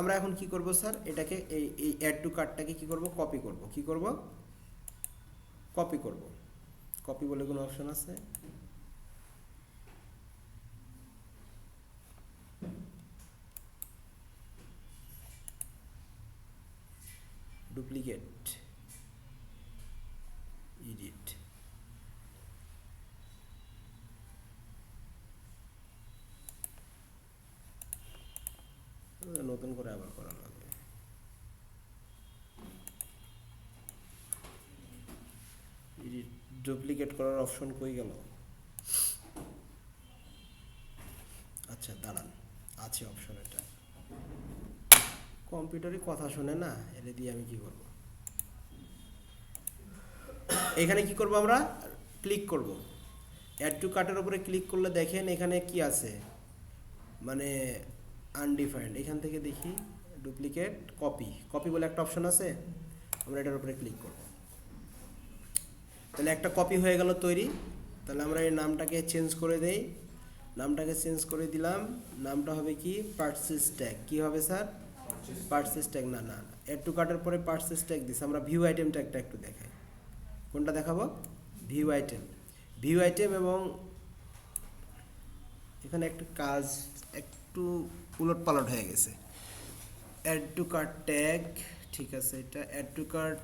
আমরা এখন কি করব স্যার? এটাকে এই অ্যাড টু কার্টটাকে কি করব? কপি করব। কি করব? কপি করব। কপি বলে কোনো অপশন আছে? ডুপ্লিকেট, এডিট, নতুন করে আবার করা লাগবে। এডিট, ডুপ্লিকেট করার অপশন কই গেল? আচ্ছা দাঁড়ান, আছে অপশন। এটা কম্পিউটারে কথা শোনে না, এটা দিয়ে আমি কি করব? এখানে কি করব? আমরা ক্লিক করব, অ্যাড টু কার্টের উপরে ক্লিক করলে দেখেন এখানে কি আছে, মানে আনডিফাইন্ড। এখান থেকে দেখি ডুপ্লিকেট, কপি, কপি বলে একটা অপশন আছে, আমরা এটার উপরে ক্লিক করব। তাহলে একটা কপি হয়ে গেল তৈরি। তাহলে আমরা এই নামটাকে চেঞ্জ করে দেই, নামটাকে চেঞ্জ করে দিলাম। নামটা হবে কি? Purchase tag. কি হবে স্যার? Purchase tag. না না, অ্যাড টু কার্টের পরে পারচেজ ট্যাগ দিছি। আমরা ভিউ আইটেম ট্যাগটা একটু দেখাই। কোনটা দেখাবো? View item. ভিউ আইটেম, এবং এখানে একটা কাজ একটু উলট পালট হয়ে গেছে। অ্যাড টু কার্ট ট্যাগ, ঠিক আছে, এটা add to cart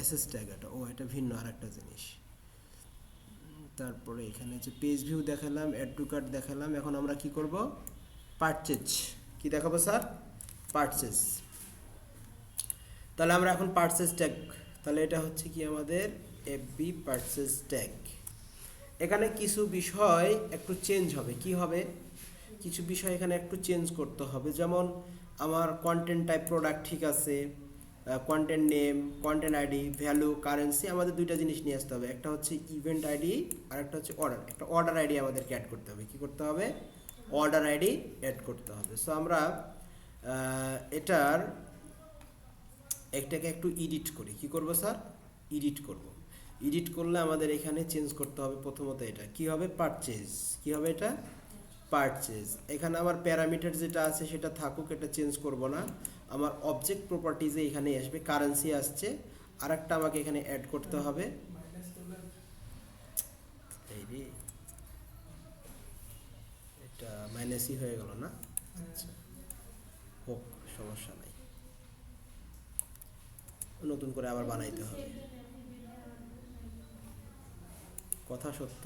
SS tag, এটা এটা ভিন্ন আর একটা জিনিস। তারপরে এখানে যে পেজ ভিউ দেখালাম, অ্যাড টু কার্ট দেখালাম, এখন আমরা কি করব? পারচেজ। কি দেখাবো স্যার? পারচেজ। তাহলে আমরা এখন পারচেজ ট্যাগ, তাহলে এটা হচ্ছে কি আমাদের এফবি পারচেজ ট্যাগ। এখানে কিছু বিষয় একটু চেঞ্জ হবে। কি হবে? কিছু বিষয় এখানে একটু চেঞ্জ করতে হবে। যেমন আমার কন্টেন্ট টাইপ প্রোডাক্ট ঠিক আছে, content name, content ID, value, currency, আমাদের দুইটা জিনিস নিয়ে আসতে হবে। একটা হচ্ছে ইভেন্ট আইডি আর একটা হচ্ছে অর্ডার। একটা অর্ডার আইডি আমাদেরকে অ্যাড করতে হবে। কি করতে হবে? অর্ডার আইডি অ্যাড করতে হবে। সো আমরা এটাকে একটু এডিট করি। কি করব স্যার? এডিট করব। এডিট করলে আমাদের এখানে চেঞ্জ করতে হবে প্রথমত। এটা কি হবে? পারচেজ। কি হবে এটা? পারচেজ। এখানে আমার প্যারামিটার যেটা আছে সেটা থাকুক, এটা চেঞ্জ করব না। আমার অবজেক্ট প্রপার্টিজে এখানে আসবে, কারেন্সি আসছে, আর একটা আমাকে এখানে অ্যাড করতে হবে। এই রে, এটা মাইনাসই হয়ে গেল না? আচ্ছা হোক, সমস্যা নাই, নতুন করে আবার বানাইতে হবে। কথা সত্য,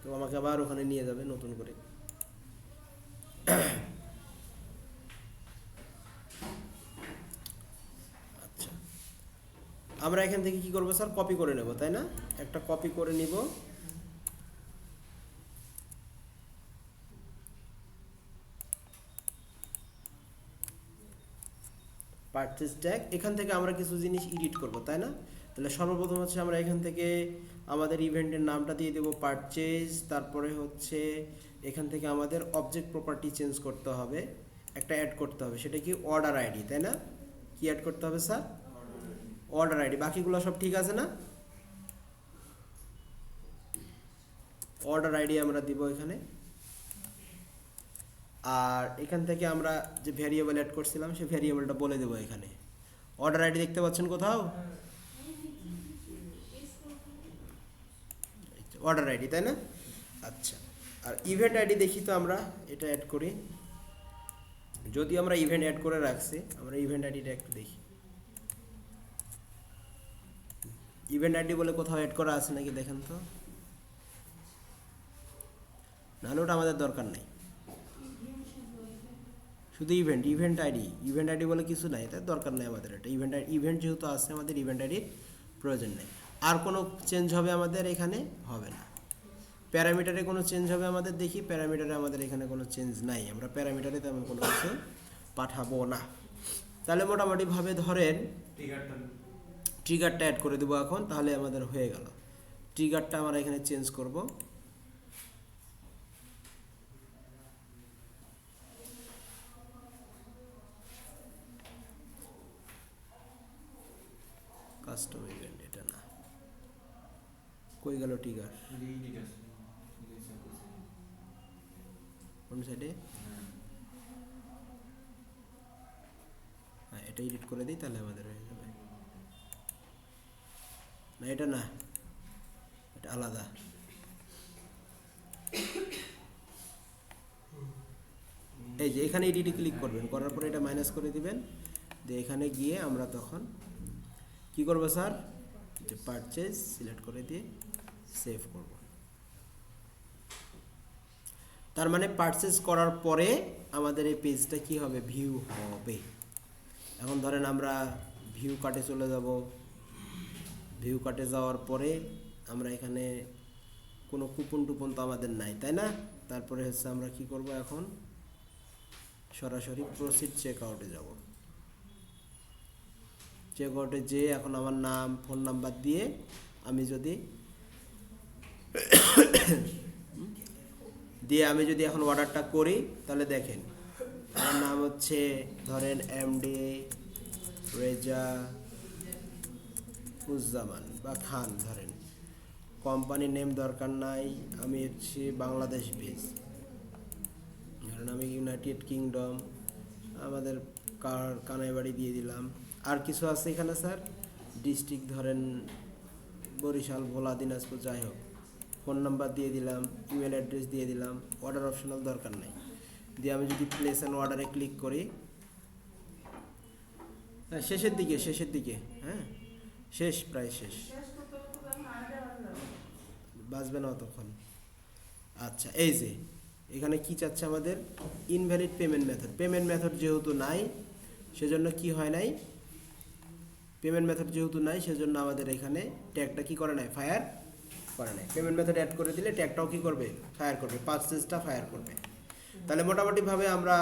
তো আমাকে আবার ওখানে নিয়ে যাবে নতুন করে। আচ্ছা, আমরা এখান থেকে কি করব স্যার? কপি করে নেব, তাই না? একটা কপি করে নিব। পারচেজ ট্যাগ, এখান থেকে আমরা কিছু জিনিস এডিট করব, তাই না? তাহলে সর্বপ্রথম হচ্ছে আমরা এখান থেকে আমাদের ইভেন্টের নামটা দিয়ে দেব পারচেজ। তারপরে হচ্ছে এখান থেকে আমাদের অবজেক্ট প্রপার্টি চেঞ্জ করতে হবে, একটা অ্যাড করতে হবে, সেটা কি? অর্ডার আইডি, তাই না? কি অ্যাড করতে হবে স্যার? Order ID. বাকিগুলো সব ঠিক আছে না? অর্ডার আইডি আমরা দিব এখানে। আর এখান থেকে আমরা যে ভ্যারিয়েবল অ্যাড করছিলাম সেই ভ্যারিয়েবলটা বলে দেবো এখানে। অর্ডার আইডি দেখতে পাচ্ছেন কোথাও? অর্ডার আইডি, তাই না? আচ্ছা, আর ইভেন্ট আইডি দেখি তো, আমরা এটা অ্যাড করি। যদি আমরা ইভেন্ট অ্যাড করে রাখছি, আমরা ইভেন্ট আইডিটা একটু দেখি। ইভেন্ট আইডি বলে কোথাও অ্যাড করা আছে নাকি দেখেন তো, নাহলে ওটা আমাদের দরকার নেই। শুধু ইভেন্ট আইডি বলে কিছু নাই, তাই দরকার নেই আমাদের এটা। ইভেন্ট যেহেতু আছে, আমাদের ইভেন্ট আইডির প্রয়োজন নেই। আর কোনো চেঞ্জ হবে আমাদের এখানে হবে না। প্যারামিটারে কোনো চেঞ্জ হবে আমাদের, দেখি প্যারামিটারে আমাদের এখানে কোনো চেঞ্জ নাই, আমরা প্যারামিটারে তেমন কোনো কিছু পাঠাবো না। তাহলে মোটামুটিভাবে ধরেন ট্রিগারটা অ্যাড করে দেবো এখন, তাহলে আমাদের হয়ে গেল। ট্রিগারটা আমরা এখানে চেঞ্জ করব, কাস্টম ইভেন্ট, এটা না, কই গেল ট্রিগার, কোন সাইডে? হ্যাঁ, এটা এডিট করে দিই, তাহলে আমাদের হয়ে যাবে। না এটা না, এটা আলাদা। এই যে এখানে এডিটে ক্লিক করবেন, করার পরে এটা মাইনাস করে দিবেন, দিয়ে এখানে গিয়ে আমরা তখন কি করব স্যার, যে পারচেজ সিলেক্ট করে দিয়ে সেভ করব। তার মানে পারচেজ করার পরে আমাদের এই পেজটা কি হবে, ভিউ হবে। এখন ধরেন আমরা ভিউ কার্টে চলে যাব, ভিউ কার্টে যাওয়ার পরে আমরা এখানে কোনো কুপন টুপন তো আমাদের নাই, তাই না? তারপরে হচ্ছে আমরা কি করব, এখন সরাসরি প্রসিড চেক আউটে যাব। চেক আউটে যেয়ে এখন আমার নাম, ফোন নাম্বার দিয়ে আমি যদি এখন অর্ডারটা করি, তাহলে দেখেন আমার নাম হচ্ছে ধরেন এমডি রেজা উজ্জামান বা খান, ধরেন কোম্পানির নেম দরকার নাই, আমি হচ্ছে বাংলাদেশ বেস, ধরেন আমি ইউনাইটেড কিংডম, আমাদের কানাইবাড়ি দিয়ে দিলাম। আর কিছু আছে এখানে স্যার, ডিস্ট্রিক্ট ধরেন বরিশাল, ভোলা, দিনাজপুর, যাই হোক, ফোন নাম্বার দিয়ে দিলাম, ইমেল অ্যাড্রেস দিয়ে দিলাম, অর্ডার অপশনাল দরকার নেই। দিয়ে আমি যদি প্লেস অ্যান্ড অর্ডারে ক্লিক করি, হ্যাঁ শেষের দিকে, হ্যাঁ প্রায় শেষ, বাঁচবে না তখন। আচ্ছা, এই যে এখানে কি চাচ্ছে আমাদের, ইনভ্যালিড পেমেন্ট মেথড যেহেতু নাই, সেজন্য কি হয় নাই, পেমেন্ট মেথড যেহেতু নাই, সেজন্য আমাদের এখানে ট্যাগটা কি করে নাই, ফায়ার করে নাই। পেমেন্ট মেথড অ্যাড করে দিলে ট্যাগটাও কি করবে, ফায়ার করবে, পারচেজটা ফায়ার করবে। তাহলে মোটামুটিভাবে আমরা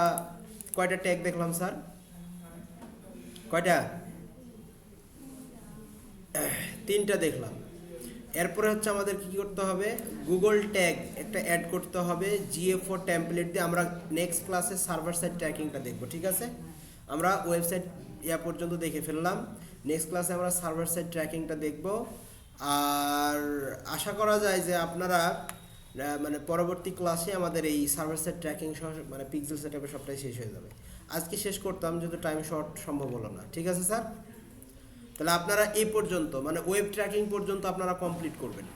কয়টা ট্যাগ দেখলাম স্যার, কয়টা? 3টা দেখলাম। এরপরে হচ্ছে আমাদের কি করতে হবে, গুগল ট্যাগ একটা অ্যাড করতে হবে, GA4 টেমপ্লেট দিয়ে। আমরা নেক্সট ক্লাসে সার্ভার সাইড ট্র্যাকিংটা দেখব, ঠিক আছে? আমরা ওয়েবসাইট পর্যন্ত দেখে ফেললাম, নেক্সট ক্লাসে আমরা সার্ভার সাইড ট্র্যাকিংটা দেখব। আর আশা করা যায় যে আপনারা মানে পরবর্তী ক্লাসে আমাদের এই সার্ভার সাইড ট্র্যাকিং সহ মানে পিক্সেল সেটআপে সবটাই শেষ হয়ে যাবে। আজকে শেষ করতাম, যেহেতু টাইম শর্ট সম্ভব হলো না, ঠিক আছে স্যার? তাহলে আপনারা এই পর্যন্ত মানে ওয়েব ট্র্যাকিং পর্যন্ত আপনারা কমপ্লিট করবেন।